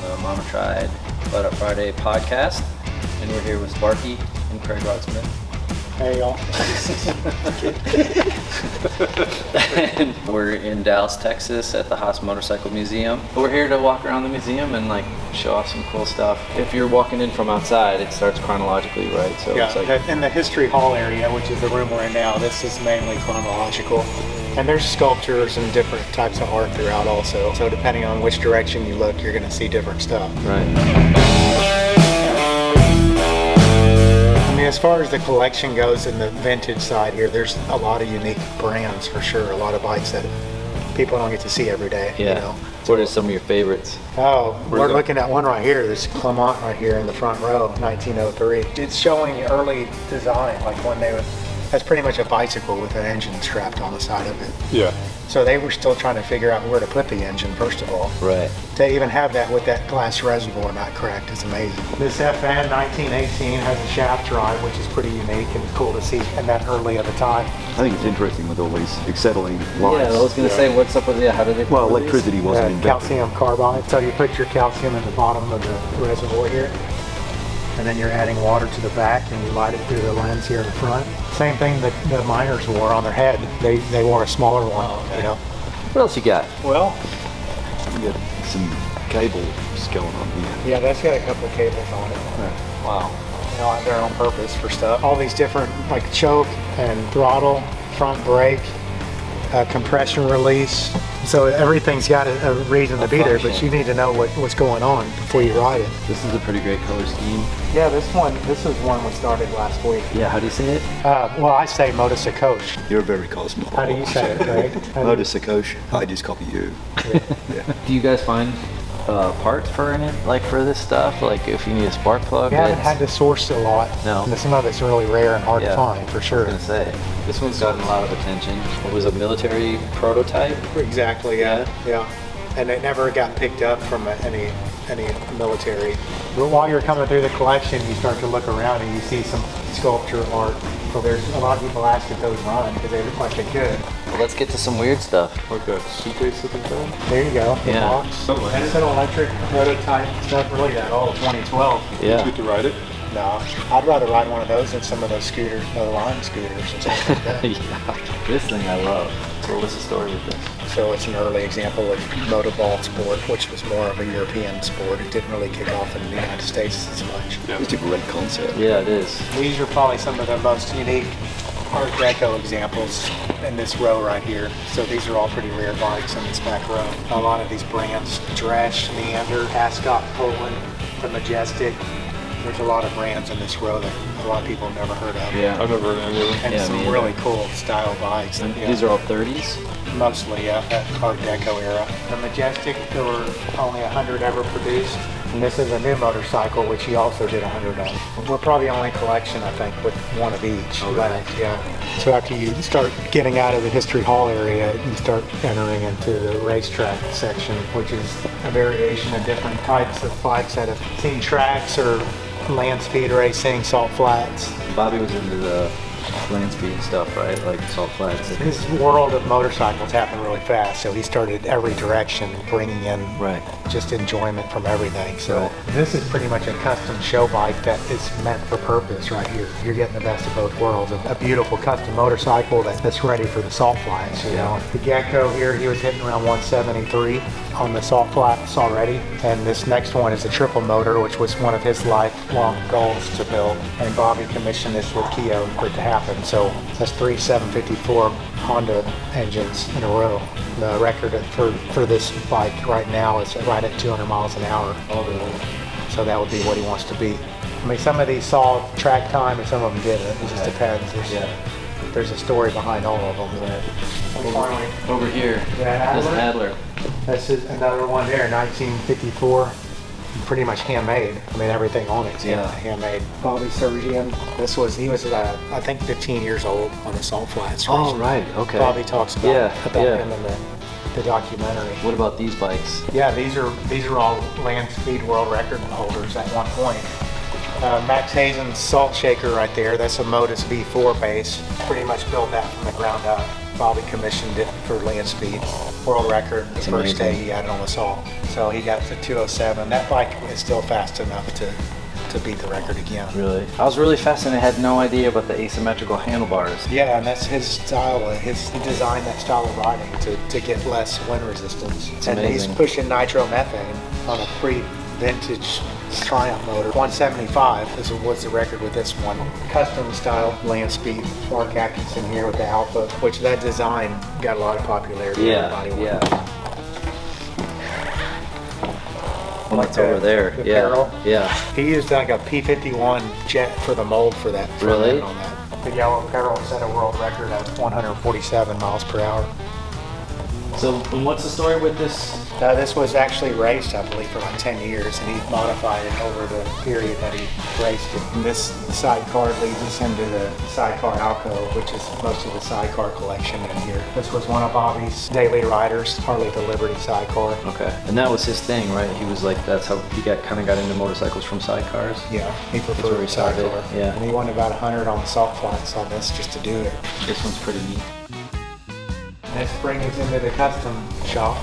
the Mama Tried Let Up Friday podcast, and we're here with Sparky and Craig Rodsmith. Hey y'all. And we're in Dallas, Texas at the Haas Motorcycle Museum. We're here to walk around the museum and show off some cool stuff. If you're walking in from outside, it starts chronologically, right? So Yeah, it's in the history hall area, which is the room we're in now, this is mainly chronological. And there's sculptures and different types of art throughout also. So depending on which direction you look, you're gonna see different stuff. right. I mean, as far as the collection goes in the vintage side here, there's a lot of unique brands for sure. A lot of bikes that people don't get to see every day. Yeah. You know? What are some of your favorites? Oh, we're looking at one right here. This Clement right here in the front row, 1903. It's showing early design, like when they were. That's pretty much a bicycle with an engine strapped on the side of it. Yeah. So they were still trying to figure out where to put the engine, first of all. Right. To even have that with that glass reservoir not cracked is amazing. This FN 1918 has a shaft drive, which is pretty unique and cool to see in that early of the time. I think it's interesting with all these acetylene lights. Yeah, I was going to say, what's up with how did they Well, do these? electricity wasn't invented. Calcium carbide. So you put your calcium in the bottom of the reservoir here, and then you're adding water to the back, and you light it through the lens here in the front. Same thing that the miners wore on their head. They wore a smaller one, you know. What else you got? Well, You got some cables going on here. yeah, that's got a couple of cables on it. Wow. You know, they're on purpose for stuff. All these different, like choke and throttle, front brake, compression release. So everything's got a reason to be there, but function. you need to know what's going on before you ride it. This is a pretty great color scheme. Yeah, this is one we started last week. Yeah, how do you say it? Well, I say Motor Sacoche. You're very cosmopolitan. How do you say it, Craig? Motor Sacoche. I just copy you. Do you guys find parts for for this stuff? Like if you need a spark plug? We haven't it's- had to source a lot. No. And some of it's really rare and hard to Yeah. find, for I sure. was gonna say, this one's gotten a lot of attention. It was a military prototype. Exactly, yeah. And it never got picked up from any military. But while you're coming through the collection, you start to look around and you see some sculpture art. So there's a lot of people ask if those run because they look like they could. Well, let's get to some weird stuff. Like that suitcase that they found? There you go, the Yeah. box. That's an electric prototype. It's not really that old, 2012. Did you Yeah. get to ride it? No, I'd rather ride one of those than some of those scooters, the Lime scooters and stuff like that. Yeah. This thing I love. So what's the story with this? So it's an early example of motorball sport, which was more of a European sport. It didn't really kick off in the United States as much. It's a great concept. Yeah, it is. These are probably some of the most unique Art Deco examples in this row right here. So these are all pretty rare bikes in this back row. A lot of these brands, Dresch, Neander, Ascot, Poland, the Majestic. There's a lot of brands in this row that a lot of people have never heard of. Yeah. I've never heard of any of them. And Yeah, me some either. really cool style bikes. And Yeah. these are all 30s? Mostly, yeah, that Art Deco era. The Majestic, there were only 100 ever produced. And this is a new motorcycle, which he also did 100 of. We're probably the only collection, I think, with one of each. Oh, really? Yeah. So after you start getting out of the History Hall area, you start entering into the racetrack section, which is a variation of different types of bikes that have seen tracks or land speed racing, salt flats. Bobby was into the land speed stuff, right? Like salt flats. His world of motorcycles happened really fast, so he started every direction, bringing in Right. just enjoyment from everything. So Right. this is pretty much a custom show bike that is meant for purpose right here. You're getting the best of both worlds. A beautiful custom motorcycle that's ready for the salt flats, you know. The Gecko here, he was hitting around 173 on the salt flats already. And this next one is a triple motor, which was one of his lifelong goals to build. And Bobby commissioned this with Kia for it to happen. So that's 3 754 Honda engines in a row. The record for this bike right now is right at 200 miles an hour. So that would be what he wants to be. I mean, some of these saw track time and some of them didn't. It just depends. There's a story behind all of them. Over here, Yeah, this Adler. Adler. This is another one there, 1954. Pretty much handmade. I mean, everything on it's handmade. Bobby Sergian. He was I think 15 years old on the salt flats. Oh, right. Okay. Bobby talks about Yeah. him in the documentary. What about these bikes? Yeah, these are all land speed world record holders at one point. Max Hazen's salt shaker right there, that's a Modus V4 base. Pretty much built that from the ground up. Bobby commissioned it for land speed, world record. The first day he had it on the salt. So he got to 207. That bike is still fast enough to beat the record again. Really? I was really fascinated. I had no idea about the asymmetrical handlebars. Yeah, and that's his style. He designed that style of riding to get less wind resistance. And amazing. he's pushing nitromethane on a pre-vintage Triumph motor. 175 was the record with this one. Custom style land speed. Mark Atkinson here with the Alpha, which that design got a lot of popularity. Yeah, Everybody yeah. wanted. What's over there? The Yeah, barrel. yeah. He used like a P51 jet for the mold for that. front Really? end on that. The yellow peril set a world record at 147 miles per hour. So, and what's the story with this? This was actually raced, I believe, for like 10 years, and he modified it over the period that he raced it. And this sidecar leads us into the sidecar alcove, which is most of the sidecar collection in here. This was one of Bobby's daily riders, Harley the Liberty sidecar. Okay. And that was his thing, right? He was like, that's how he kind of got into motorcycles from sidecars. Yeah, he where he preferred started, sidecar. yeah. And he wanted about 100 on the salt flats on this just to do it. This one's pretty neat. This brings us into the custom shop.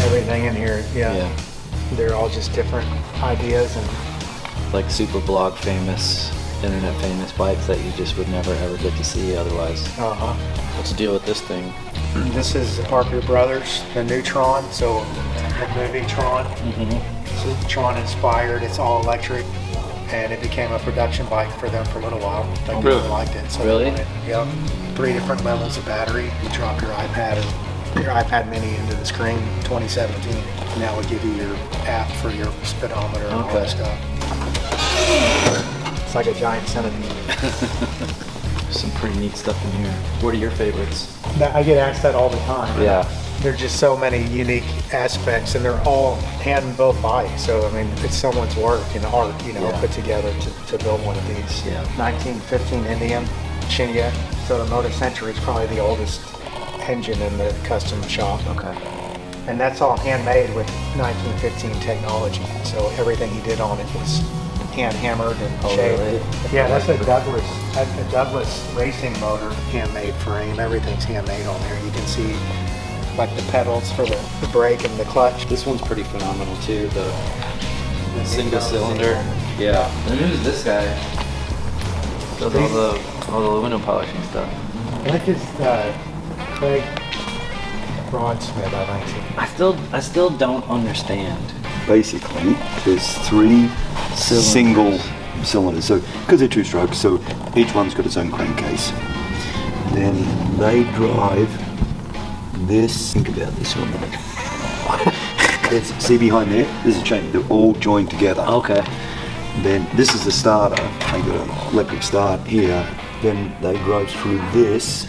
Everything in here, yeah. They're all just different ideas and Like super blog famous, internet famous bikes that you just would never ever get to see otherwise. What's the deal with this thing? This is Parker Brothers, the new Tron, so the movie Tron. So Tron inspired, it's all electric, and it became a production bike for them for a little while. Like really? people liked it. So Really? Yep. 3 different levels of battery. You drop your iPad mini into the screen, 2017. And that would give you your app for your speedometer and all that stuff. It's like a giant centipede. Some pretty neat stuff in here. What are your favorites? I get asked that all the time. Yeah. There's just so many unique aspects, and they're all hand-built bikes. So, I mean, it's someone's work and art, put together to build one of these. Yeah. 1915 Indian Shinya. So the Motor Century is probably the oldest engine in the custom shop. Okay. And that's all handmade with 1915 technology. So everything he did on it was hand hammered and shaped. Really? Yeah, that's a Douglas racing motor, handmade frame. Everything's handmade on there. You can see like the pedals for the brake and the clutch. This one's pretty phenomenal too. The single cylinder. Yeah. And who's this guy? Does all the aluminum polishing stuff. I think it's Craig Broadsmith, I think. I still don't understand. Basically, there's 3 single cylinders. So, because they're 2-strokes, so each one's got its own crankcase. Then they drive this. Think about this one. See behind there? There's a chain. They're all joined together. Okay. Then this is the starter. They got an electric start here. Then they drive through this.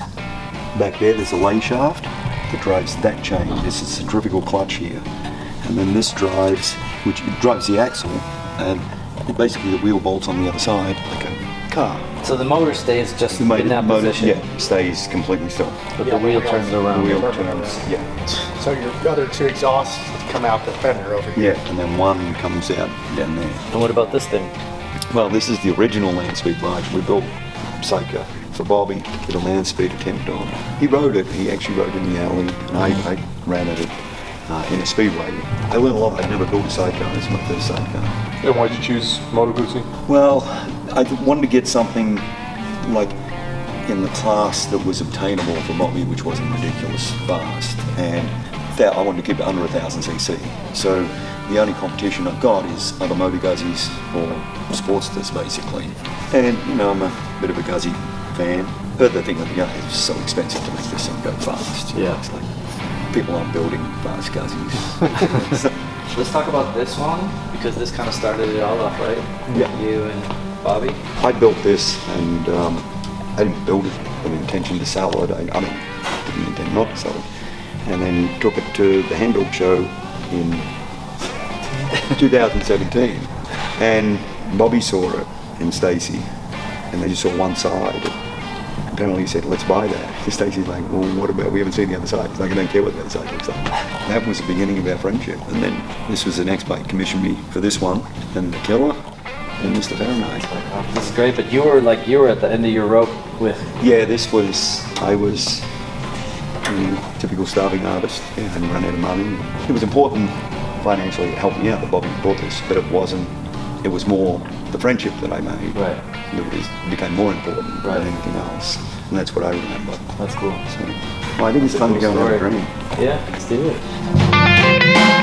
Back there's a lay shaft that drives that chain. This is a centrifugal clutch here. And then this drives the axle, and basically the wheel bolts on the other side like a car. So the motor stays just in that motor, position. yeah, stays completely still. But the wheel turns around. The wheel turns, yeah. So your other 2 exhausts come out the fender over here. Yeah, and then one comes out down there. And what about this thing? Well, this is the original land speed bike. We built Psycho for Bobby to get a land speed attempt on. He rode it. He actually rode in the alley, and I ran at it in a speedway. I learned a lot. I'd never built a sidecar. It's my first sidecar. And why'd you choose Moto Guzzi? Well, I wanted to get something like in the class that was obtainable for Bobby, which wasn't ridiculous fast, and I wanted to keep it under 1,000 cc. So the only competition I've got is other Moto Guzzis or Sportsters, basically. And I'm a bit of a Guzzi fan. But the thing with the Guzzi is so expensive to make this thing go fast. Yeah. It's like people aren't building fast Guzzis. Let's talk about this one, because this kind of started it all off, right? Yeah. You and Bobby? I built this, and I didn't build it with the intention to sell it. I didn't intend not to sell it. And then took it to the Handbuilt show in 2017. And Bobby saw it, and Stacy, and they just saw one side. Apparently he said, let's buy that. And Stacy's like, well, what about, we haven't seen the other side. He's like, I don't care what the other side looks like. That was the beginning of our friendship. And then this was the next bike, commissioned me for this one, then the Killer, and Mr. Fahrenheit. This is great, but you were at the end of your rope with. Yeah, I was typical starving artist and run out of money. It was important financially to help me out that Bobby bought this, but it was more the friendship that I made. Right. It became more important Right. than anything else. And that's what I remember. That's cool. So, well, I think it's time to go and have a drink. Yeah, let's do it.